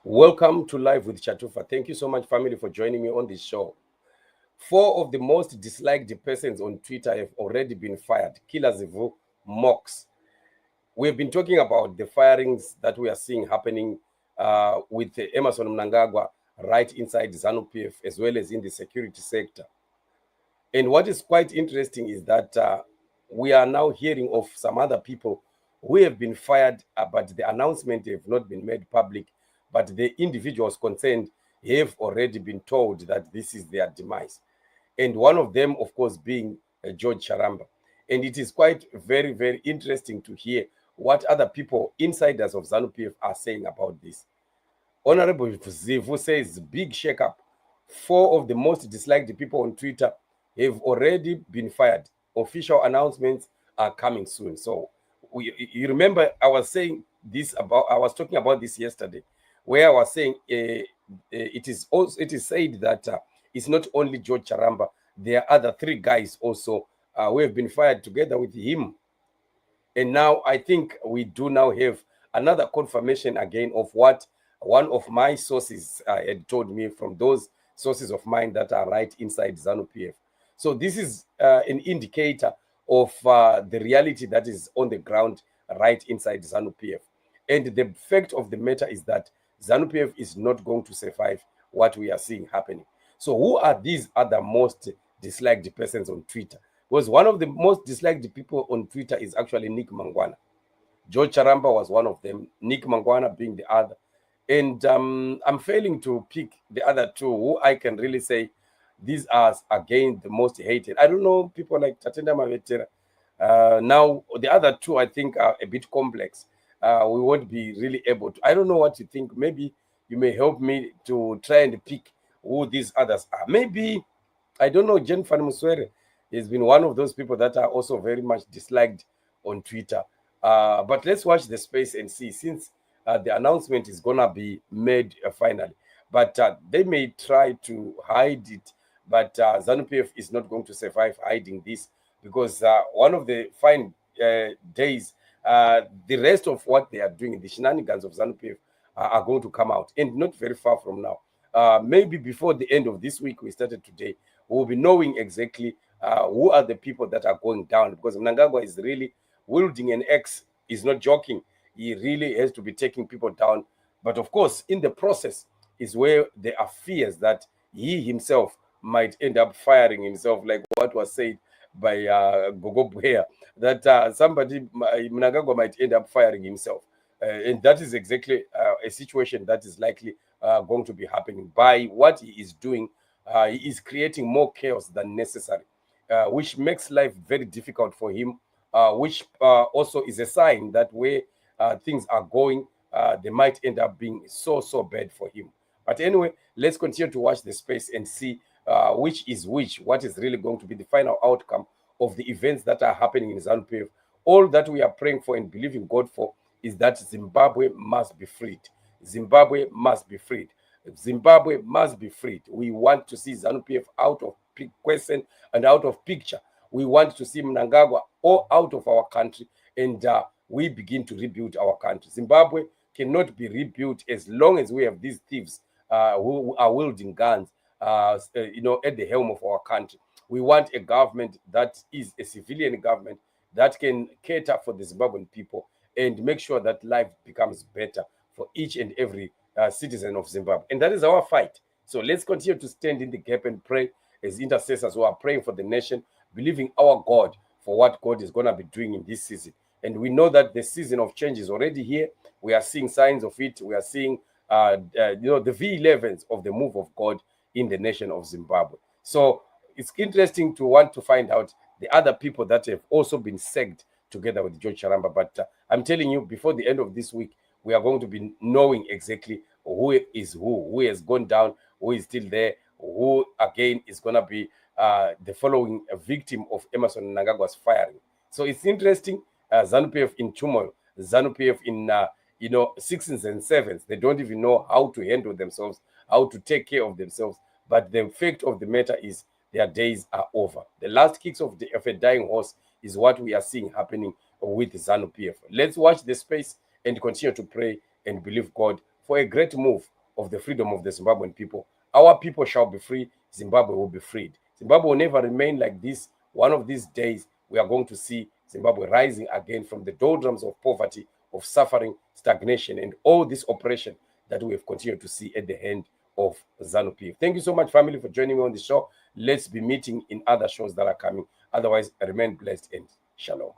Welcome to Live with Chatufa. Thank you so much, family, for joining me on this show. Four of the most disliked persons on Twitter have already been fired. Killer Zivhu mocks. We've been talking about the firings that we are seeing happening with Emerson Mnangagwa right inside ZANU-PF as well as in the security sector. And what is quite interesting is that we are now hearing of some other people who have been fired, but the announcement have not been made public. But the individuals concerned have already been told that this is their demise. And one of them, of course, being George Charamba. And it is quite very, very interesting to hear what other people, insiders of ZANU-PF, are saying about this. Honorable Zivhu says, big shakeup. Four of the most disliked people on Twitter have already been fired. Official announcements are coming soon. So you remember I was saying this about, I was talking about this yesterday, where I was saying it is said that it's not only George Charamba, there are other three guys also who have been fired together with him. And now I think we do now have another confirmation again of what one of my sources had told me from those sources of mine that are right inside ZANU-PF. So this is an indicator of the reality that is on the ground right inside ZANU-PF. And the fact of the matter is that ZANU-PF is not going to survive what we are seeing happening. So who are these other most disliked persons on Twitter? Because one of the most disliked people on Twitter is actually Nick Mangwana. George Charamba was one of them, Nick Mangwana being the other. And I'm failing to pick the other two who I can really say these are, again, the most hated. I don't know, people like Tatenda Mavetera. Now, the other two, I think, are a bit complex. We won't be really able to. I don't know what you think. Maybe you may help me to try and pick who these others are. Maybe, I don't know, Jen Van Muswere has been one of those people that are also very much disliked on Twitter. But let's watch the space and see, since the announcement is going to be made finally. But they may try to hide it, but ZANU-PF is not going to survive hiding this, because one of the fine days, the rest of what they are doing, the shenanigans of ZANU-PF, are going to come out, and not very far from now. Maybe before the end of this week, we started today, we'll be knowing exactly who are the people that are going down, because Mnangagwa is really wielding an axe. He's not joking. He really has to be taking people down. But of course, in the process is where there are fears that he himself might end up firing himself, like what was said by Gogo Buhea, that somebody, Mnangagwa, might end up firing himself. And that is exactly a situation that is likely going to be happening. By what he is doing, he is creating more chaos than necessary, which makes life very difficult for him, which also is a sign that where things are going, they might end up being so bad for him. But anyway, let's continue to watch the space and see which is which, what is really going to be the final outcome of the events that are happening in ZANU-PF. All that we are praying for and believing God for is that Zimbabwe must be freed. Zimbabwe must be freed. Zimbabwe must be freed. We want to see ZANU-PF out of question and out of picture. We want to see Mnangagwa all out of our country, and we begin to rebuild our country. Zimbabwe cannot be rebuilt as long as we have these thieves who are wielding guns, at the helm of our country. We want a government that is a civilian government that can cater for the Zimbabwean people and make sure that life becomes better for each and every citizen of Zimbabwe. And that is our fight. So let's continue to stand in the gap and pray as intercessors who are praying for the nation, believing our God for what God is going to be doing in this season. And we know that the season of change is already here. We are seeing signs of it. We are seeing, the V11s of the move of God in the nation of Zimbabwe. So it's interesting to want to find out the other people that have also been sacked together with George Charamba. But I'm telling you, before the end of this week, we are going to be knowing exactly who is who has gone down, who is still there, who again is going to be the following victim of Emerson Mnangagwa's firing. So it's interesting. ZANU-PF in turmoil, ZANU-PF in sixes and sevens. They don't even know how to handle themselves, how to take care of themselves. But the fact of the matter is their days are over. The last kicks of a dying horse is what we are seeing happening with ZANU-PF. Let's watch the space and continue to pray and believe God for a great move of the freedom of the Zimbabwean people. Our people shall be free. Zimbabwe will be freed. Zimbabwe will never remain like this. One of these days, we are going to see Zimbabwe rising again from the doldrums of poverty, of suffering, stagnation, and all this oppression that we have continued to see at the hand of ZANU-PF. Thank you so much, family, for joining me on the show. Let's be meeting in other shows that are coming. Otherwise, remain blessed and shalom.